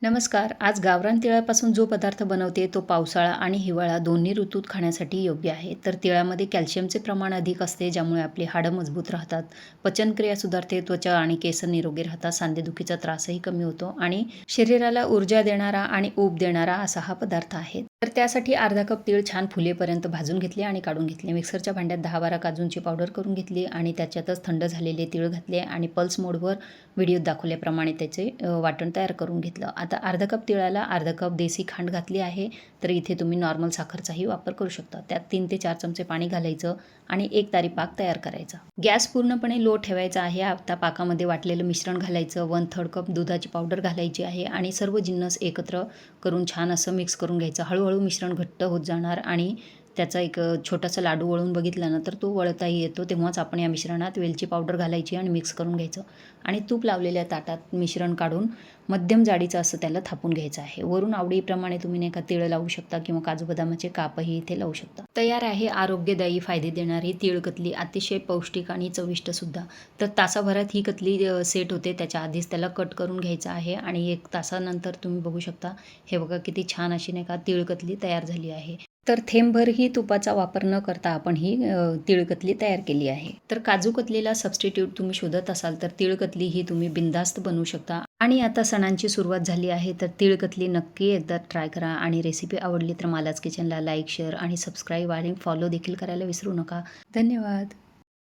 नमस्कार. आज गावरान तिळापासून जो पदार्थ बनवते तो पावसाळा आणि हिवाळा दोन्ही ऋतूत खाण्यासाठी योग्य आहे. तर तिळामध्ये कॅल्शियमचे प्रमाण अधिक असते, ज्यामुळे आपली हाडं मजबूत राहतात, पचनक्रिया सुधारते, त्वचा आणि केस निरोगी राहतात, सांधेदुखीचा त्रासही कमी होतो आणि शरीराला ऊर्जा देणारा आणि ऊब देणारा असा हा पदार्थ आहे. तर त्यासाठी अर्धा कप तीळ छान फुलेपर्यंत भाजून घेतले आणि काढून घेतले. मिक्सरच्या भांड्यात 10-12 काजूंची पावडर करून घेतली आणि त्याच्यातच थंड झालेले तीळ घातले आणि पल्स मोडवर व्हिडिओत दाखवल्याप्रमाणे त्याचे वाटण तयार करून घेतलं. आता अर्धा कप तिळाला अर्धा कप देसी खांड घातली आहे. तर इथे तुम्ही नॉर्मल साखरचाही वापर करू शकता. त्यात 3 ते 4 चमचे पाणी घालायचं आणि 1 तारी पाक तयार करायचा. गॅस पूर्णपणे लो ठेवायचा आहे. आता पाकामध्ये वाटलेलं मिश्रण घालायचं. 1/3 कप दुधाची पावडर घालायची आहे आणि सर्व जिन्नस एकत्र करून छान असं मिक्स करून घ्यायचं. हळूहळू मिश्रण घट्ट होत जाणार आणि त्याचा एक छोटासा लाडू वळून बघितला ना तर तो वळताही येतो. तेव्हाच आपण या मिश्रणात वेलची पावडर घालायची आणि मिक्स करून घ्यायचं आणि तूप लावलेल्या ताटात मिश्रण काढून मध्यम जाडीचं असं त्याला थापून घ्यायचं आहे. वरून आवडीप्रमाणे तुम्ही नाही का तीळ लावू शकता किंवा काजू बदामाचे कापही इथे लावू शकता. तयार आहे आरोग्यदायी फायदे देणारी तीळ कतली, अतिशय पौष्टिक आणि चविष्ट सुद्धा. तर तासाभरात ही कतली सेट होते. त्याच्या आधीच त्याला कट करून घ्यायचं आहे आणि 1 तासानंतर तुम्ही बघू शकता. हे बघा किती छान अशी नाही का तीळ कतली तयार झाली आहे. तर थेंबभरही तुपाचा वापर न करता आपण ही तीळ कतली तयार केली आहे. तर काजू कतलीला सबस्टिट्यूट तुम्ही शोधत असाल तर तीळ कतली ही तुम्ही बिनधास्त बनवू शकता. आणि आता सणांची सुरुवात झाली आहे तर तीळ कतली नक्की एकदा ट्राय करा आणि रेसिपी आवडली तर मालाच किचनला लाईक, शेअर आणि सबस्क्राईब आणि फॉलो देखील करायला विसरू नका. धन्यवाद.